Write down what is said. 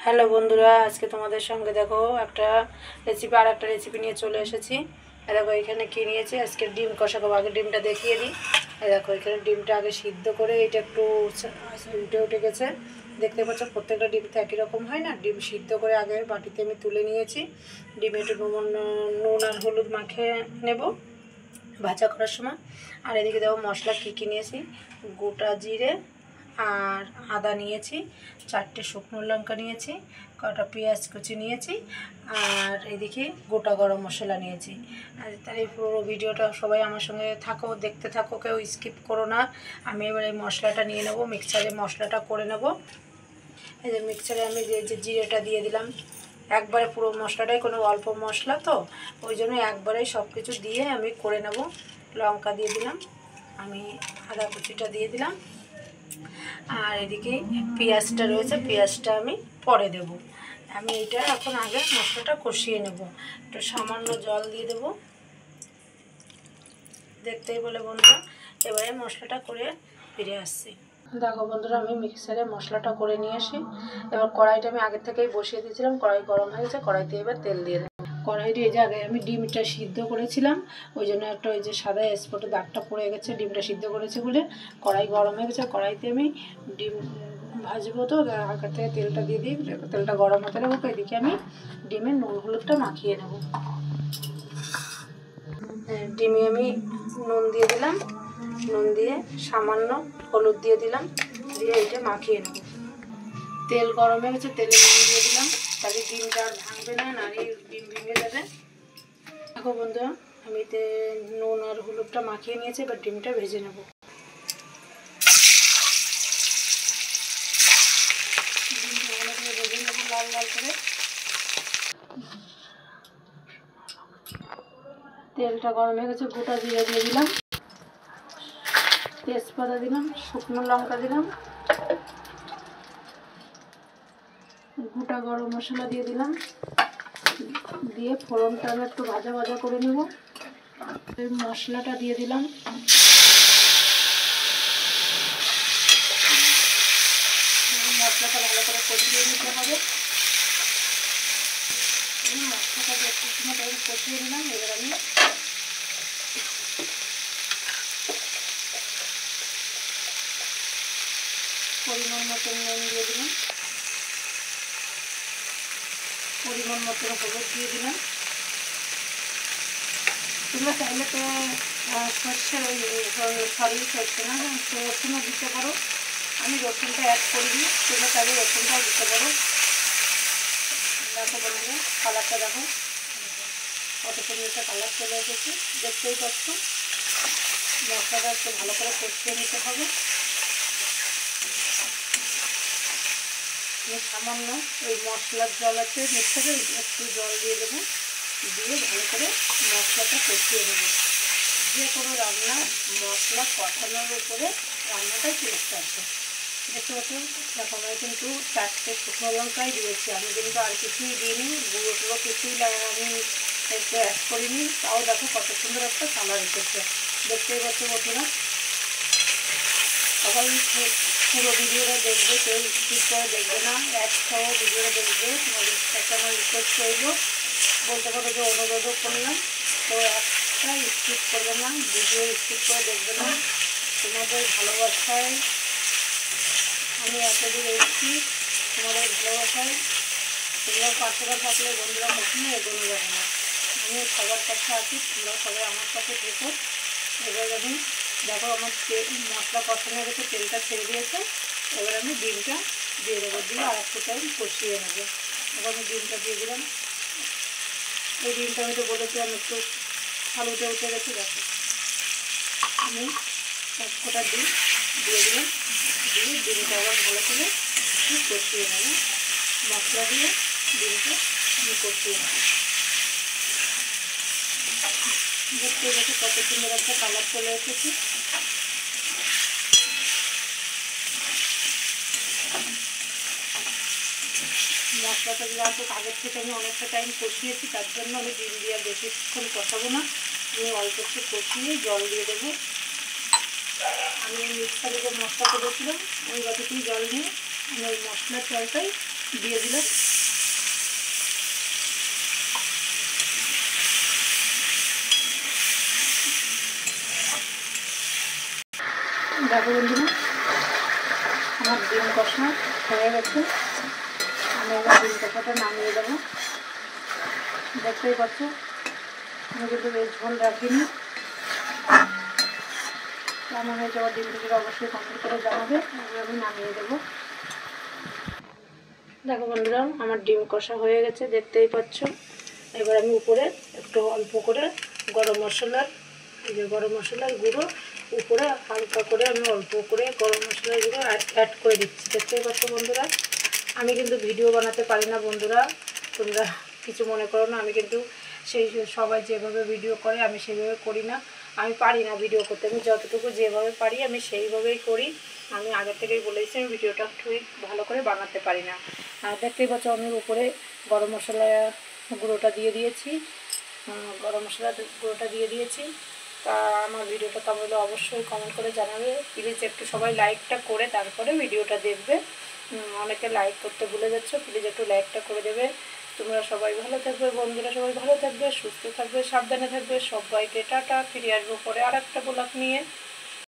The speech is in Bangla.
হ্যালো বন্ধুরা, আজকে তোমাদের সঙ্গে দেখো একটা রেসিপি নিয়ে চলে এসেছি। দেখো এখানে কী নিয়েছি, আজকে ডিম কষা করবো। আগে ডিমটা দেখিয়ে দিই। দেখো এখানে ডিমটা আগে সিদ্ধ করে এটা একটু উঠে গেছে, দেখতে পাচ্ছ। প্রত্যেকটা ডিম তো একই রকম হয় না। ডিম সিদ্ধ করে আগে বাটিতে আমি তুলে নিয়েছি। ডিমে একটু নুন আর হলুদ মাখিয়ে নেব ভাজা করার সময়। আর এদিকে দেখো মশলা কী নিয়েছি, গোটা জিরে আর আদা নিয়েছি, 4টে শুকনো লঙ্কা নিয়েছি, কটা পেঁয়াজ কুচি নিয়েছি, আর এদিকে গোটা গরম মশলা নিয়েছি। আর তার এই পুরো ভিডিওটা সবাই আমার সঙ্গে থাকো, দেখতে থাকো, কেউ স্কিপ করো না। আমি এবার এই মশলাটা নিয়ে নেব, মিক্সারে মশলাটা করে নেব। এই যে মিক্সারে আমি যে জিরেটা দিয়ে দিলাম, একবারে পুরো মশলাটাই, কোনো অল্প মশলা তো ওই জন্য একবারেই সব কিছু দিয়ে আমি করে নেব। লঙ্কা দিয়ে দিলাম, আমি আদা কুচিটা দিয়ে দিলাম, আর এদিকে পেঁয়াজটা রয়েছে, পেঁয়াজটা আমি পরে দেব। আমি এটা এখন আগে মশলাটা কষিয়ে নেব। একটু সামান্য জল দিয়ে দেব, দেখতেই বলে বন্ধুরা। এবারে মশলাটা করে ফিরে আসছি। দেখো বন্ধুরা, আমি মিক্সারে মশলাটা করে নিয়ে আসি। এবার কড়াইটা আমি আগের থেকেই বসিয়ে দিয়েছিলাম, কড়াই গরম হয়ে গেছে। কড়াইতে এবার তেল দিয়ে দেবো। কড়াইতে এই যে আগে আমি ডিমটা সিদ্ধ করেছিলাম, ওই জন্য একটা ওই যে সাদা স্পটে দাগটা পড়ে গেছে, ডিমটা সিদ্ধ করেছে বলে। কড়াই গরম হয়ে গেছে, কড়াইতে আমি ডিম ভাজবো, তো আগের থেকে তেলটা দিয়ে দিই। তেলটা গরম হতে দেবো। এদিকে আমি ডিমের নুন হলুদটা মাখিয়ে নেব। ডিমে আমি নুন দিয়ে দিলাম, নুন দিয়ে সামান্য হলুদ দিয়ে দিলাম, দিয়ে এইটা মাখিয়ে নেব। তেল গরম হয়ে গেছে, তেলে নুন দিয়ে দিলাম, তাহলে ডিমটা আর ভাঙবে না, নাড়ি ডিম ভেঙে যাবে। দেখো বন্ধুরা, আমি নুন আর হলুদটা মাখিয়ে নিয়েছি। এবার ডিমটা ভেজে নেব। ডিমটা ভালো করে ভেজে নেব, লাল লাল করে। তেলটা গরম হয়ে গেছে, গোটা জিরে দিয়ে দিলাম, তেজপাতা দিলাম, শুকনো লঙ্কা দিলাম, গোটা গরম মশলা দিয়ে দিলাম, দিয়ে ফোড়নটা আমি একটু ভাজা ভাজা করে নেব। মশলাটা দিয়ে দিলাম, মশলাটা ভালো করে কষিয়ে নিতে হবে। মশলাটা একটু সময় টাইম কষিয়ে নিলাম। এবার আমি পরিমাণ মতো নুন দিয়ে দিলাম, পরিমাণ মতো হলুদ দিয়ে দিলাম। তোমরা চাইলে তো সর্ষের সর্ষে না, রসুনও দিতে পারো। আমি রসুনটা অ্যাড করিনি, তোমরা চাইলে রসুনটাও দিতে পারো। দেখো বন্ধুরা, কালারটা দেখো কত সুন্দর একটা কালার চলে এসেছে, দেখতেই পাচ্ছ। মশলাটা একটু ভালো করে কষিয়ে নিতে হবে। সামান্য ওই মশলার জল আছে মিক্সারে, একটু জল দিয়ে দেবো, দিয়ে ভালো করে মশলাটা কষিয়ে দেবো। যে কোনো রান্না মশলা কষানোর উপরে রান্নাটাই টেস্ট আসে। দেখতে পাচ্ছ, দেখো আমি কিন্তু 4টে শুকনো লঙ্কাই দিয়েছি, আমি কিন্তু আর কিছুই দিইনি, গুঁড়ো টুড়ো কিছুই আমি একটু অ্যাড করিনি। তাও দেখো কত সুন্দর একটা কালার এসেছে, দেখতেই পাচ্ছ বন্ধুরা। সবাই পুরো ভিডিওটা দেখবে, কেউ স্কিপ করে দেখবে না, একটাও ভিডিওটা দেখবে। তোমাদের একটা আমার রিকোয়েস্ট করব, বলতে পারো যে অনুরোধও করলাম, তো একটা স্কিপ করবে না, ভিডিও স্কিপ করে দেখবে না। তোমাদের ভালোবাসায় আমি এতদূর এসেছি, তোমাদের ভালোবাসায় তোমরা পাশে থাকলে বন্ধুরা কখনো এগোনো যাবে না। আমি সবার কাছে আছি, তোমরা সবাই আমার কাছে থেকো। এবার আমি দেখো আমার মশলা কষানো গেছে, তেলটা ছেড়ে দিয়েছে। এবার আমি ডিমটা দিয়ে দেবো, দিয়ে আর একটু টাইম কষিয়ে নেবো। এবার আমি ডিমটা দিয়ে দিলাম। এই ডিমটা আমি তো বলেছিলাম একটু আলুতে উঠে গেছে। দেখো আমি এক ফোঁটা ডিম দিয়ে দিলাম, দিয়ে ডিমটা আবার ভালো করে একটু কষিয়ে নেবো। মশলা দিয়ে ডিমটা আমি কষিয়ে নেবো। দেখতে গেছে কত সুন্দর একটা কালার চলে এসেছে। মশলাটা যেহেতু আগের থেকে আমি অনেকটা টাইম কষিয়েছি, তার জন্য আমি ডিম দিয়ে বেশিক্ষণ কষাবো না। আমি অল্প একটু কষিয়ে জল দিয়ে দেবো। আমি মিক্সারে যে মশলা করেছিলাম ওই বাটিতেই জল নিয়ে আমি ওই মশলার জলটাই দিয়ে দিলাম। দেখো বন্ধুরা আমার ডিম কষা হয়ে গেছে। আমি এবার ডিম কষাটা নামিয়ে দেবো। দেখতেই পাচ্ছ আমি কিন্তু বেশ ঝোল রাখিনি। কেমন হয়েছে আমার ডিমটা অবশ্যই কমেন্ট করে জানাবে। এবার আমি নামিয়ে দেবো। দেখো বন্ধুরা আমার ডিম কষা হয়ে গেছে, দেখতেই পাচ্ছ। এবার আমি উপরে একটু অল্প করে গরম মশলার, এই যে গরম মশলার গুঁড়ো উপরে হালকা করে আমি অল্প করে গরম মশলার গুঁড়ো অ্যাড করে দিচ্ছি। দেখতেই পাচ্ছ বন্ধুরা আমি কিন্তু ভিডিও বানাতে পারি না বন্ধুরা, তোমরা কিছু মনে করো না। আমি কিন্তু সেই সবাই যেভাবে ভিডিও করে আমি সেইভাবে করি না। আমি পারি না ভিডিও করতে, আমি যতটুকু যেভাবে পারি আমি সেইভাবেই করি। আমি আগে থেকেই বলেছি আমি ভিডিওটা ঠিক ভালো করে বানাতে পারি না। আর দেখতেই পাচ্ছ আমি উপরে গরম মশলা গুঁড়োটা দিয়ে দিয়েছি, গরম মশলা গুঁড়োটা দিয়ে দিয়েছি। তা আমার ভিডিওটা তাহলে অবশ্যই কমেন্ট করে জানাবে। প্লিজ একটু সবাই লাইকটা করে তারপরে ভিডিওটা দেখবে। অনেকে লাইক করতে ভুলে যাচ্ছ, প্লিজ একটু লাইকটা করে দেবে। তোমরা সবাই ভালো থাকবে বন্ধুরা, সবাই ভালো থাকবে, সুস্থ থাকবে, সাবধানে থাকবে। সবাইকে টাটা। ফিরে আসবো পরে আর একটা ব্লগ নিয়ে।